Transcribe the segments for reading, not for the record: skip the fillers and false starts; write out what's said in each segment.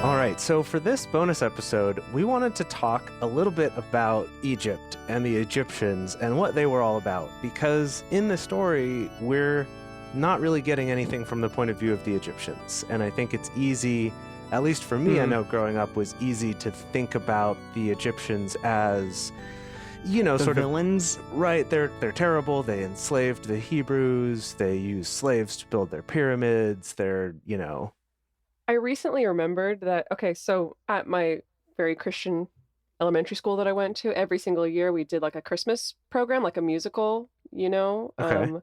All right, so for this bonus episode, we wanted to talk a little bit about Egypt and the Egyptians and what they were all about, because in the story, we're not really getting anything from the point of view of the Egyptians. And I think it's easy, at least for me, I know growing up was easy to think about the Egyptians as, you know, the sort villains. of, right, they're terrible, they enslaved the Hebrews, they used slaves to build their pyramids, they're, you know... I recently remembered that, okay, so at my very Christian elementary school that I went to, every single year we did like a Christmas program, like a musical, you know, Okay.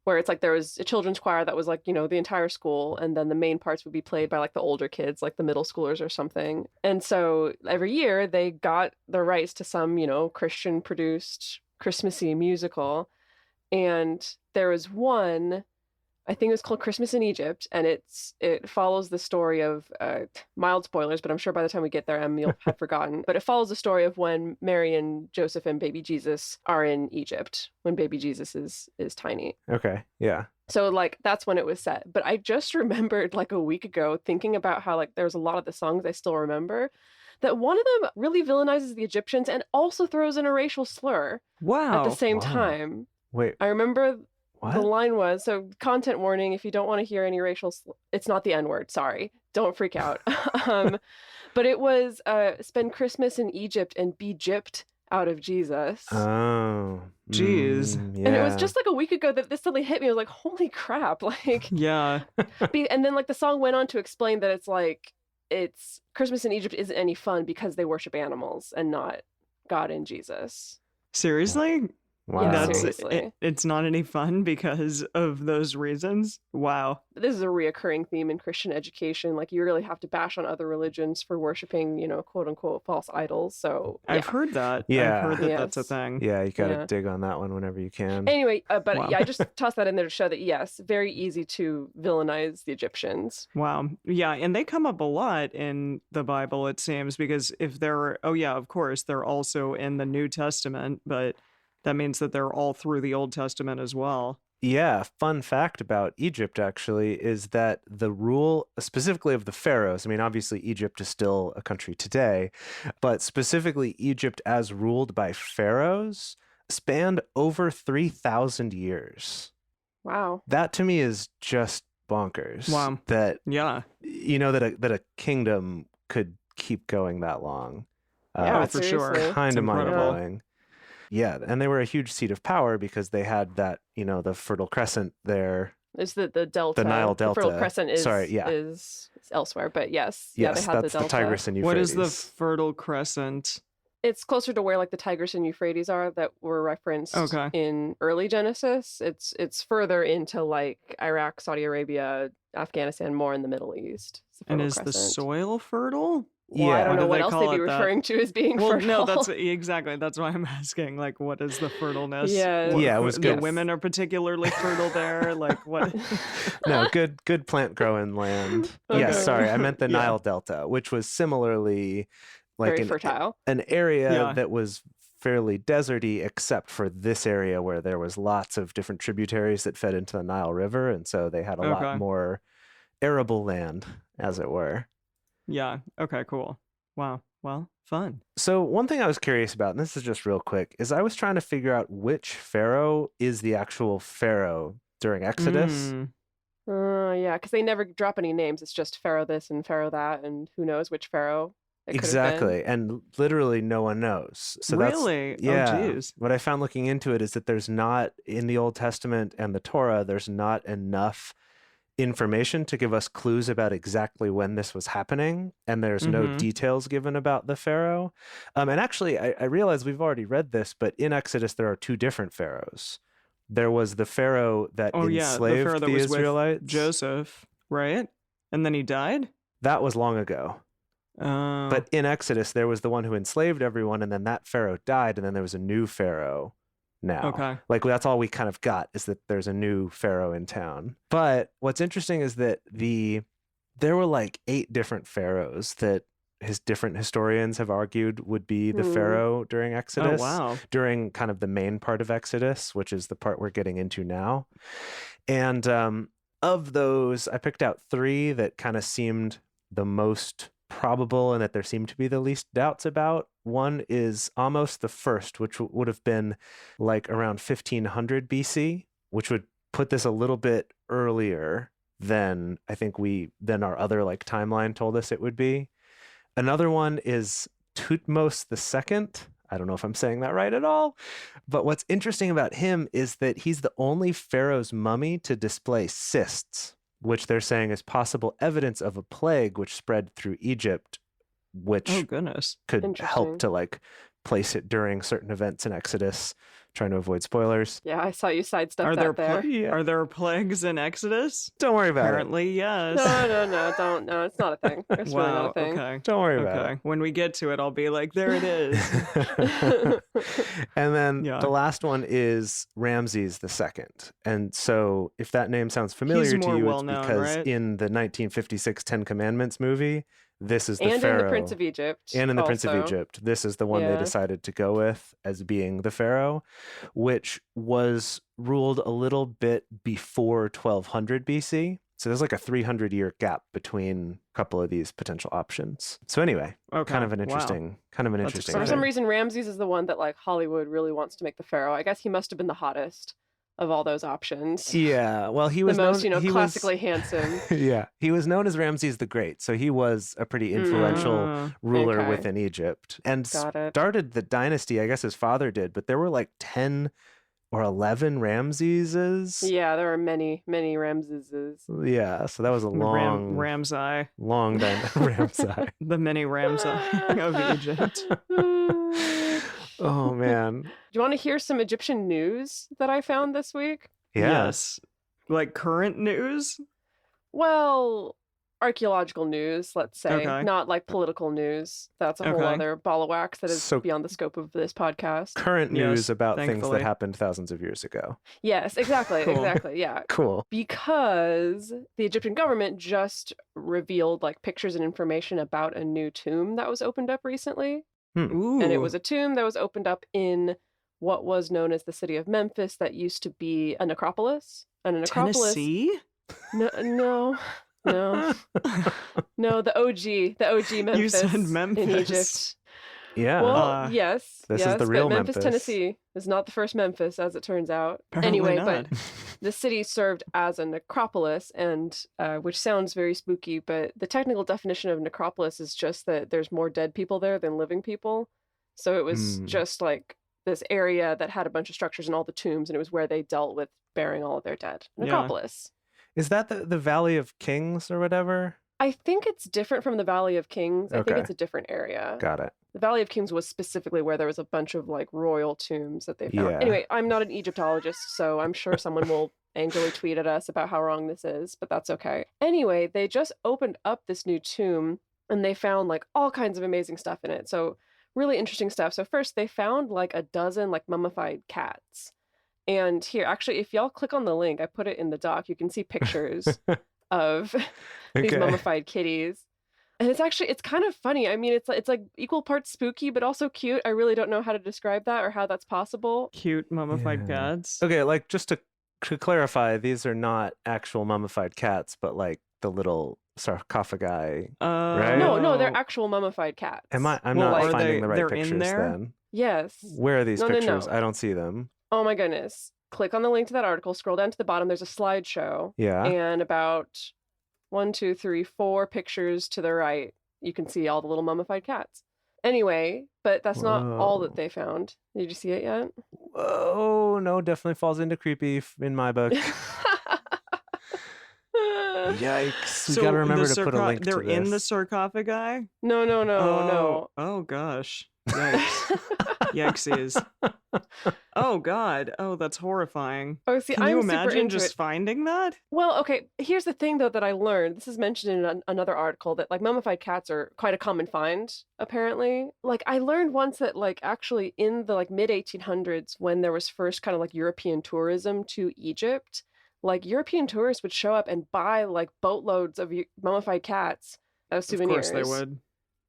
where it's like there was a children's choir that was like, you know, the entire school, and then the main parts would be played by like the older kids, like the middle schoolers or something. And so every year they got the rights to some, you know, Christian produced Christmassy musical. And there was one, I think it was called Christmas in Egypt, and it follows the story of mild spoilers, but I'm sure by the time we get there, you'll have forgotten. But it follows the story of when Mary and Joseph and baby Jesus are in Egypt when baby Jesus is tiny. Okay, yeah. So like that's when it was set. But I just remembered like a week ago thinking about how like there's a lot of the songs I still remember, that one of them really villainizes the Egyptians and also throws in a racial slur Wow. at the same Wow. time. Wait, I remember. what? The line was, so content warning, if you don't want to hear any racial, it's not the N-word, sorry. Don't freak out. But it was spend Christmas in Egypt and be gypped out of Jesus. Oh. Jeez. Yeah. And it was just like a week ago that this suddenly hit me. I was like, holy crap. Like, Yeah. and then like the song went on to explain that it's like, it's Christmas in Egypt isn't any fun because they worship animals and not God and Jesus. Seriously? Wow. Yeah, That's seriously. it's not any fun because of those reasons? Wow. This is a reoccurring theme in Christian education. Like you really have to bash on other religions for worshiping, you know, quote unquote false idols. So yeah. I've heard that. Yeah. I've heard that that's a Yes. thing. Yeah, you gotta Yeah. dig on that one whenever you can. Anyway, but Wow. yeah, I just tossed that in there to show that yes, very easy to villainize the Egyptians. Wow. Yeah, and they come up a lot in the Bible, it seems, because if they're, oh yeah, of course, they're also in the New Testament, but that means that they're all through the Old Testament as well. Yeah, fun fact about Egypt actually is that the rule specifically of the pharaohs, I mean, obviously Egypt is still a country today, but specifically Egypt as ruled by pharaohs spanned over 3,000 years. Wow. That to me is just bonkers. Wow. That, Yeah. you know, that a kingdom could keep going that long. Yeah, for sure. seriously. Kind It's of incredible. mind-blowing. Yeah, and they were a huge seat of power because they had that, you know, the Fertile Crescent there. It's the Delta. The Nile The Fertile Delta. Crescent is, Sorry, yeah. is elsewhere, but yes. Yeah, Yes, they had that's the the Delta. Tigris and What Euphrates. is the Fertile Crescent? It's closer to where like the Tigris and Euphrates are that were referenced Okay. in early Genesis. It's further into like Iraq, Saudi Arabia, Afghanistan, more in the Middle East. It's the And Fertile is the Crescent. soil fertile? Well, I Yeah. don't Why know do what they else call they'd be it that? referring to as being Well, fertile. no, that's exactly. That's why I'm asking. Like, what is the fertileness? Yeah. What- Yeah, it was the good. women are particularly fertile there. Like, what? No, good plant growing land. Yes, Okay. sorry, I meant the Yeah. Nile Delta, which was similarly like Very an fertile. area Yeah. that was fairly deserty, except for this area where there was lots of different tributaries that fed into the Nile River, and so they had a lot Okay. more arable land, as it were. Yeah. Okay. Cool. Wow. Well, fun. So one thing I was curious about, and this is just real quick, is I was trying to figure out which pharaoh is the actual pharaoh during Exodus. Mm. Yeah, because they never drop any names. It's just Pharaoh this and Pharaoh that, and who knows which Pharaoh it could have been. Exactly, and literally no one knows. So Really? that's yeah. Oh, geez. What I found looking into it is that there's not in the Old Testament and the Torah, there's not enough information to give us clues about exactly when this was happening, and there's no Mhm. details given about the pharaoh. And actually, I realize we've already read this, but in Exodus there are two different pharaohs. There was the pharaoh that Oh, yeah. The enslaved pharaoh that the was Israelites. with Joseph, right? And then he died? That was long ago. Oh. But in Exodus, there was the one who enslaved everyone, and then that pharaoh died, and then there was a new pharaoh now. Okay. Like, that's all we kind of got, is that there's a new pharaoh in town. But what's interesting is that there were like 8 different pharaohs that different historians have argued would be the pharaoh during Exodus. Oh, wow. During kind of the main part of Exodus, which is the part we're getting into now. And of those, I picked out 3 that kind of seemed the most probable and that there seem to be the least doubts about. One is Amos the First, which would have been like around 1500 BC, which would put this a little bit earlier than I think than our other like timeline told us it would be. Another one is Tutmos II. I don't know if I'm saying that right at all, but what's interesting about him is that he's the only pharaoh's mummy to display cysts, which they're saying is possible evidence of a plague which spread through Egypt, which Oh, goodness. could Interesting. help to like place it during certain events in Exodus, trying to avoid spoilers. Yeah, I saw you sidestep Are that there there. Yeah. are there plagues in Exodus? Don't worry about Apparently, yes. No, don't. No, it's not a thing. It's really not Wow. a thing. Okay. it. Don't worry about Okay. When we get to it, I'll be like, there it is. it. And then Yeah. the last one is Ramses II. And so if that name sounds familiar to more you, it's well-known, because right? in the 1956 Ten Commandments movie, this is the And pharaoh. in the Prince of Egypt. And in the Prince of also. Egypt, this is the one they Yeah. decided to go with as being the pharaoh, which was ruled a little bit before 1200 BC. So there's like a 300-year gap between a couple of these potential options. So anyway, Okay. kind of an Wow. interesting That's interesting For exciting. some thing. reason, Ramses is the one that like Hollywood really wants to make the pharaoh. I guess he must have been the hottest of all those options. Yeah, well, he The was most, known, he was- classically handsome. yeah, he was known as Ramses the Great, so he was a pretty influential Ah. ruler Okay. within Egypt and Got it. started the dynasty. I guess his father did, but there were like 10 or 11 Ramseses. Yeah, there are many, many Ramseses. Yeah, so that was a long, Ramsai. long Ramsai. The mini Ramsai of Egypt. Oh man, Do you want to hear some Egyptian news that I found this week? yeah. Yes. Like current news? Well, archaeological news, let's say, Okay. not like political news. That's a whole Okay. other ball of wax that is So- beyond the scope of this podcast. Current news Yes, about things thankfully. that happened thousands of years ago. Yes, exactly, Cool. exactly. Yeah. Cool. Because the Egyptian government just revealed like pictures and information about a new tomb that was opened up recently. Ooh. And it was a tomb that was opened up in what was known as the city of Memphis that used to be a necropolis. And a necropolis. Tennessee? No, the OG Memphis, You said in Memphis. Egypt. Yeah. Well, yes, This is yes, the real but Memphis, Memphis. Tennessee is not the first Memphis, as it turns out. Apparently Anyway, not. but the city served as a necropolis, and which sounds very spooky, but the technical definition of necropolis is just that there's more dead people there than living people. So it was Hmm. just like this area that had a bunch of structures and all the tombs, and it was where they dealt with burying all of their dead. Yeah. Necropolis. Is that the Valley of Kings or whatever? I think it's different from the Valley of Kings. I think Okay. it's a different area. Got it. The Valley of Kings was specifically where there was a bunch of like royal tombs that they found. Yeah. Anyway, I'm not an Egyptologist, so I'm sure someone will angrily tweet at us about how wrong this is, but that's okay. Anyway, they just opened up this new tomb and they found like all kinds of amazing stuff in it. So really interesting stuff. So first they found like a dozen like mummified cats. And here, actually, if y'all click on the link, I put it in the doc, you can see pictures of these Okay. mummified kitties. And it's kind of funny. I mean, it's like equal parts spooky, but also cute. I really don't know how to describe that or how that's possible. Cute mummified Yeah. cats. Okay, like just to clarify, these are not actual mummified cats, but like the little sarcophagi. Right? No, they're actual mummified cats. I'm Well, not are finding they- the right they're in pictures there? then. Yes. Where are these No, no, pictures? no. I don't see them. Oh my goodness. Click on the link to that article, scroll down to the bottom, there's a slideshow. Yeah. And about 1, 2, 3, 4 pictures to the right, you can see all the little mummified cats. Anyway, but that's not all that Whoa. they found. Did you see it yet? Whoa, no, definitely falls into creepy in my book. Yikes. We So gotta remember the to put a link they're to this. in the sarcophagi? No, no. Oh gosh. Yikes. Yikesies. Oh god. Oh, that's horrifying. Oh, see, Can I'm you super imagine into just it. finding that? Well, okay, here's the thing though that I learned. This is mentioned in another article that like mummified cats are quite a common find, apparently. Like I learned once that like actually in the like mid 1800s when there was first kind of like European tourism to Egypt, like European tourists would show up and buy like boatloads of mummified cats as souvenirs. Of course they would.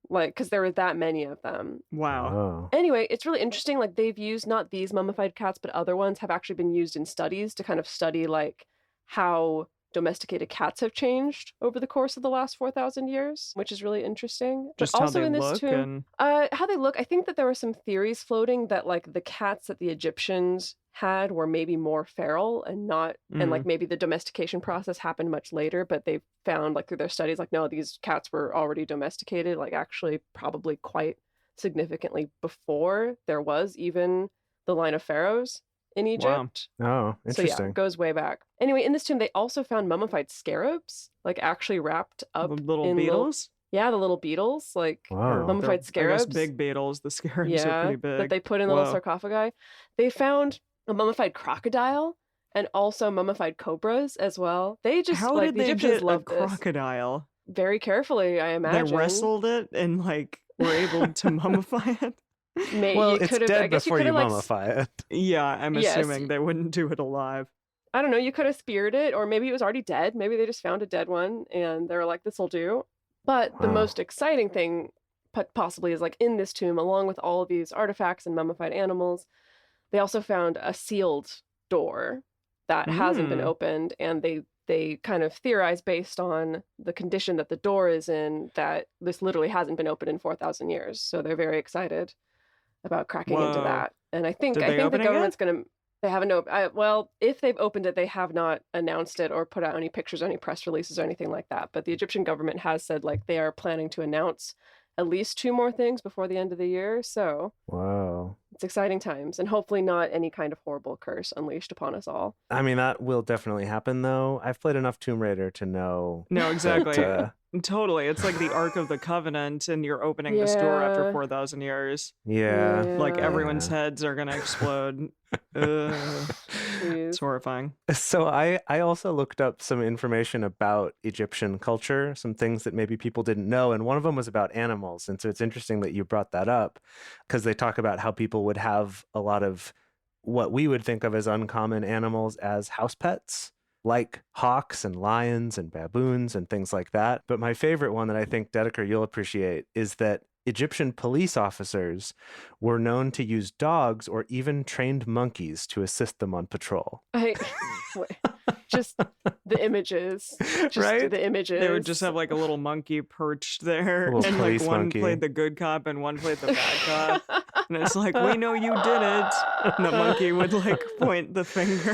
Like because there were that many of them. Wow. Oh. Anyway, it's really interesting. Like they've used not these mummified cats, but other ones have actually been used in studies to kind of study like how domesticated cats have changed over the course of the last 4,000 years, which is really interesting. Just but how also they in this look tomb, how they look, I think that there were some theories floating that like the cats that the Egyptians had were maybe more feral and not, and like maybe the domestication process happened much later, but they found like through their studies, like, no, these cats were already domesticated, like actually probably quite significantly before there was even the line of pharaohs in Egypt. Wow. Oh, So interesting. yeah, it goes way back. Anyway, in this tomb, they also found mummified scarabs, like actually wrapped up The little in beetles? yeah, the little beetles, like Wow. mummified I scarabs. guess big beetles. The scarabs are Yeah, pretty big. that they put in little Whoa. sarcophagi. They found a mummified crocodile and also mummified cobras as well. They just How like did the they Egyptians get a loved this crocodile? very carefully, I imagine. They wrestled it and like were able to mummify it? Well, You it's could've- I dead guess before you could've, like, mummify it. Yeah, I'm Yes. assuming they wouldn't do it alive. I don't know, you could have speared it, or maybe it was already dead. Maybe they just found a dead one and they were like, this'll do. But the Wow. most exciting thing possibly is like in this tomb, along with all of these artifacts and mummified animals, they also found a sealed door that hasn't been opened, and they kind of theorize based on the condition that the door is in that this literally hasn't been opened in 4,000 years. So they're very excited about cracking into Whoa. that. And I think Did they the open it yet? government's going to they haven't well, if they've opened it, they have not announced it or put out any pictures, any press releases or anything like that. But the Egyptian government has said like they are planning to announce at least 2 more things before the end of the year. So Wow. it's exciting times, and hopefully not any kind of horrible curse unleashed upon us all. I mean, that will definitely happen, though. I've played enough Tomb Raider to know. No, exactly. That, Totally. It's like the Ark of the Covenant, and you're opening this door after Yeah. 4,000 years. yeah. Like Yeah. everyone's heads are gonna explode. Ugh. Jeez. It's horrifying. So I also looked up some information about Egyptian culture, some things that maybe people didn't know, and one of them was about animals. And so it's interesting that you brought that up, because they talk about how people would have a lot of what we would think of as uncommon animals as house pets, like hawks and lions and baboons and things like that. But my favorite one that I think, Dedeker, you'll appreciate is that Egyptian police officers were known to use dogs or even trained monkeys to assist them on patrol. Just the images. Just Right? the images. They would just have like a little monkey perched there, Little and like police one monkey. played the good cop and one played the bad cop. And it's like, we know you did it. And the monkey would like point the finger.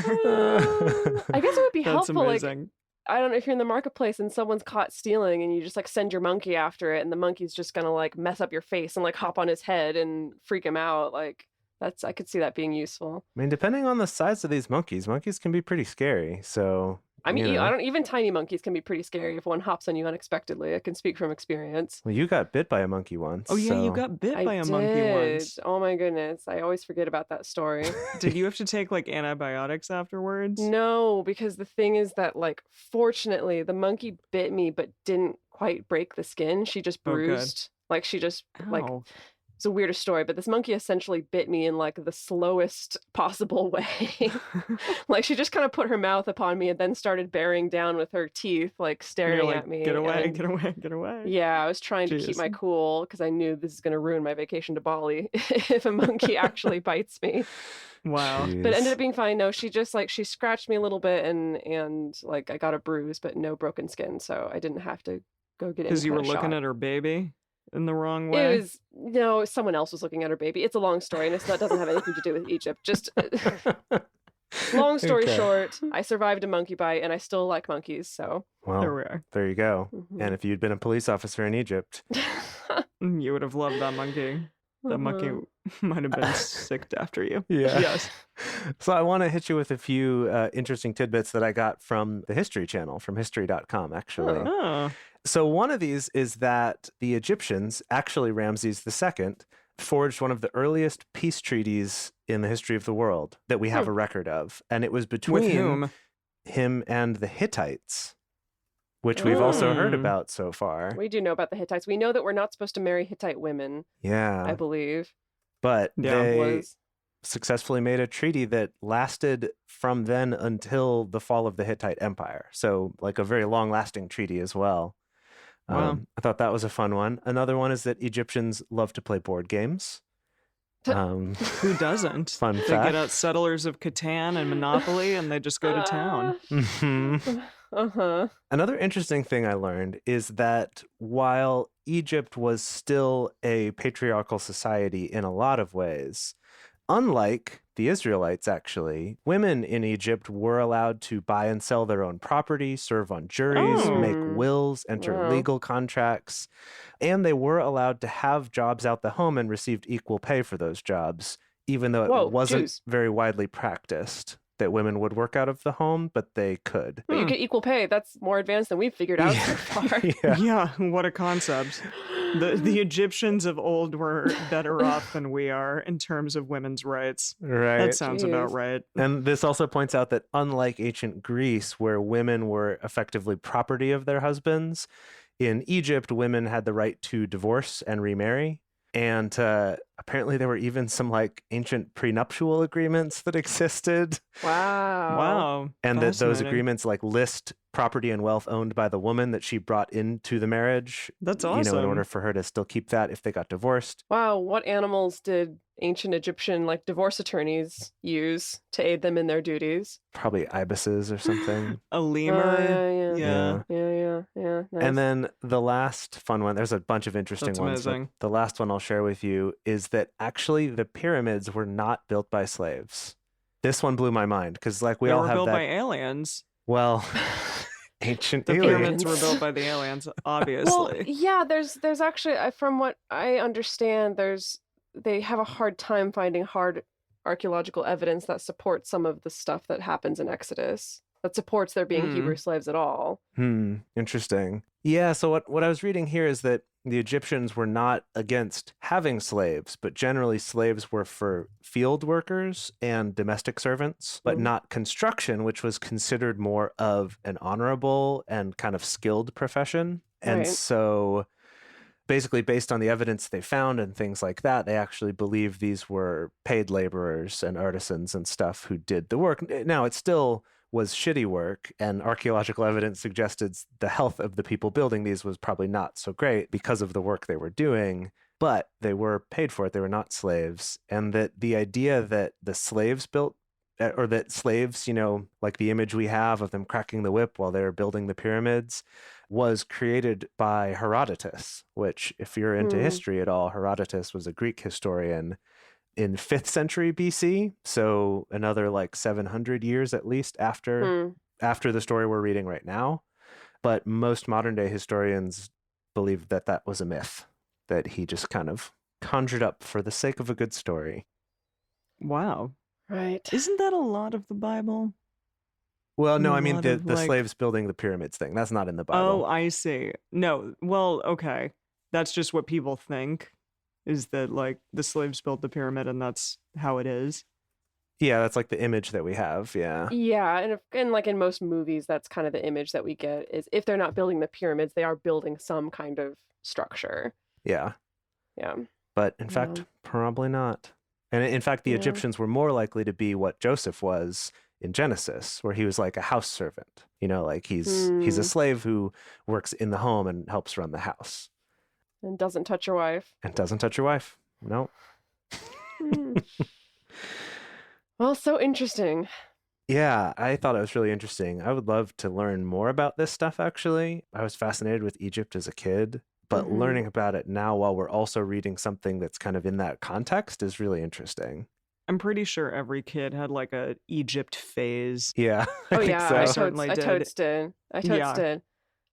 I guess it would be That's helpful, like, amazing. I don't know if you're in the marketplace and someone's caught stealing and you just like send your monkey after it, and the monkey's just gonna like mess up your face and like hop on his head and freak him out. Like I could see that being useful. I mean, depending on the size of these monkeys can be pretty scary. So I mean, you know. I don't even tiny monkeys can be pretty scary if one hops on you unexpectedly. I can speak from experience. Well, you got bit by a monkey once. Oh yeah, you so- got bit I by a monkey did. once. Oh my goodness, I always forget about that story. Did you have to take like antibiotics afterwards? No, because the thing is that, like, fortunately, the monkey bit me but didn't quite break the skin. She just Oh, good. bruised. Like, she just, like, Ow. it's a weirder story, but this monkey essentially bit me in, like, the slowest possible way. Like, she just kind of put her mouth upon me and then started bearing down with her teeth, like, You're staring like, at me. get away, and- get away, get away. Yeah, I was trying to keep Jeez. my cool because I knew this is going to ruin my vacation to Bali if a monkey actually bites me. Wow. But it ended Jeez. up being fine. No, she just like she scratched me a little bit and like I got a bruise, but no broken skin, so I didn't have to go get Because any you were kind of looking shot. at her baby in the wrong It way. was no, someone else was looking at her baby. It's a long story, and that doesn't have anything to do with Egypt. Just long story Okay. short, I survived a monkey bite, and I still like monkeys. So There Well, we are. there you go. mhm. And if you'd been a police officer in Egypt, You would have loved that monkey. That monkey Mhm. might have been sicked after you. yeah. Yes. So I want to hit you with a few interesting tidbits that I got from the History Channel, from history.com, actually. Oh. So one of these is that the Egyptians, actually Ramses II, forged one of the earliest peace treaties in the history of the world that we have a record of. And it was between With whom? him and the Hittites, which we've also heard Mm. about so far. We do know about the Hittites. We know that we're not supposed to marry Hittite women, I Yeah. believe. But Yeah. they Was successfully made a treaty that lasted from then until the fall of the Hittite Empire. So like a very long-lasting treaty as well. Wow. I thought that was a fun one. Another one is that Egyptians love to play board games. Who doesn't? Fun They fact. get out Settlers of Catan and Monopoly and they just go to town. Mhm. Uh-huh. Another interesting thing I learned is that while Egypt was still a patriarchal society in a lot of ways, unlike the Israelites, actually, women in Egypt were allowed to buy and sell their own property, serve on juries, Oh. make wills, enter Wow. legal contracts, and they were allowed to have jobs out the home and received equal pay for those jobs, even though it Whoa, wasn't Jews. very widely practiced that women would work out of the home, but they could. But you get equal pay. That's more advanced than we've figured out so far. Yeah. Yeah, what a concept. The Egyptians of old were better off than we are in terms of women's rights. Right. That sounds about Jeez. right. And this also points out that unlike ancient Greece, where women were effectively property of their husbands, in Egypt, women had the right to divorce and remarry. And apparently there were even some like ancient prenuptial agreements that existed. Wow. Oh. Wow. And that those Fascinating. agreements like list property and wealth owned by the woman that she brought into the marriage. That's You know, in awesome. order for her to still keep that if they got divorced. Wow, what animals did ancient Egyptian like divorce attorneys use to aid them in their duties? Probably ibises or something. A Oh, lemur. yeah. Yeah. Yeah. Nice. And then the last fun one, there's a bunch of interesting That's ones. But amazing. the last one I'll share with you is that actually the pyramids were not built by slaves. This one blew my mind because like we They all were have built that. by aliens. Well, ancient The aliens. pyramids were built by the aliens, Well, obviously. yeah, there's actually from what I understand, they have a hard time finding hard archaeological evidence that supports some of the stuff that happens in Exodus, that supports there being Hebrew slaves at all. Interesting. Yeah, so what I was reading here is that the Egyptians were not against having slaves, but generally slaves were for field workers and domestic servants, but not construction, which was considered more of an honorable and kind of skilled profession. And Right. so basically based on the evidence they found and things like that, they actually believe these were paid laborers and artisans and stuff who did the work. Now, it still was shitty work, and archaeological evidence suggested the health of the people building these was probably not so great because of the work they were doing, but they were paid for it. They were not slaves. And that the idea that the slaves built, or that slaves, you know, like the image we have of them cracking the whip while they were building the pyramids, was created by Herodotus, which, if you're into history at all, Herodotus was a Greek historian in 5th century BC, so another like 700 years at least after the story we're reading right now. But most modern day historians believe that that was a myth that he just kind of conjured up for the sake of a good story. Wow. Right. Isn't that a lot of the Bible? Well, no, A I mean lot the of, like- slaves building the pyramids thing. That's not in the Oh, Bible. I see. No, well, okay. That's just what people think, is that like the slaves built the pyramid and that's how it is. Yeah, that's like the image that we have. Yeah. Yeah, and like in most movies, that's kind of the image that we get is if they're not building the pyramids, they are building some kind of structure. Yeah. Yeah. But in fact, probably not. And in fact, the Yeah. Egyptians were more likely to be what Joseph was in Genesis, where he was like a house servant. You know, like he's a slave who works in the home and helps run the house And doesn't touch your wife. and doesn't touch your wife. No. Hmm. Well, so interesting. Yeah, I thought it was really interesting. I would love to learn more about this stuff, actually. I was fascinated with Egypt as a kid, but Mhm. learning about it now while we're also reading something that's kind of in that context is really interesting. I'm pretty sure every kid had like a Egypt phase. Yeah, I Oh think yeah, so. I certainly did. totes did. I totes Yeah. did.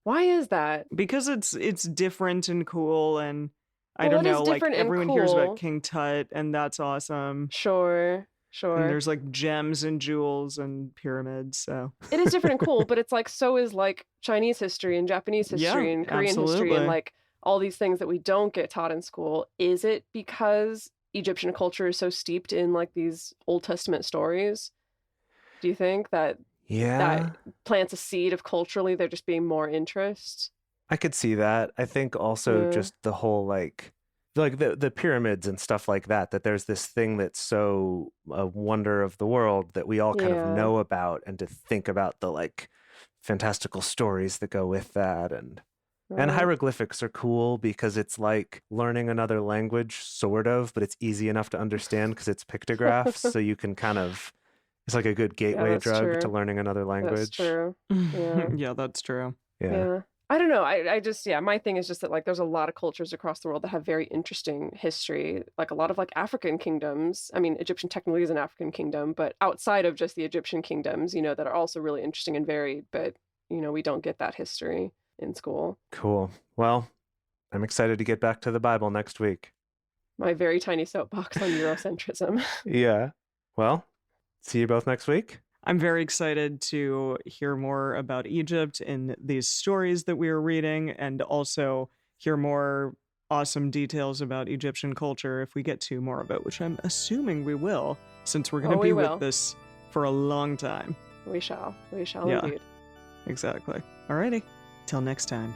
Why is that? Because it's different and cool, and I Well, don't it is know, like different and everyone hears cool. about King Tut and that's awesome. Sure. And there's like gems and jewels and pyramids, so It is different and cool, but it's like so is like Chinese history and Japanese history Yeah, and Korean history absolutely. and like all these things that we don't get taught in school. Is it because Egyptian culture is so steeped in like these Old Testament stories? Do you think that Yeah, that plants a seed of culturally there just being more interest? I could see that. I think also Yeah. just the whole like the pyramids and stuff like that, that there's this thing that's so a wonder of the world that we all kind Yeah. of know about, and to think about the like fantastical stories that go with that. And Right. hieroglyphics are cool because it's like learning another language, sort of, but it's easy enough to understand because it's pictographs. So you can kind of It's like a good gateway that's drug to true. learning another That's language. true. Yeah. Yeah, that's true. Yeah. Yeah. I don't know. I just, yeah, my thing is just that like there's a lot of cultures across the world that have very interesting history. Like a lot of like African kingdoms. I mean, Egyptian technically is an African kingdom, but outside of just the Egyptian kingdoms, you know, that are also really interesting and varied, but you know, we don't get that history in school. Cool. Well, I'm excited to get back to the Bible next week. My very tiny soapbox on Eurocentrism. Yeah. Well, see you both next week. I'm very excited to hear more about Egypt in these stories that we are reading, and also hear more awesome details about Egyptian culture if we get to more of it, which I'm assuming we will, since we're going to Oh, be we with will. this for a long time. We shall Yeah. indeed. Exactly. Alrighty. Till next time.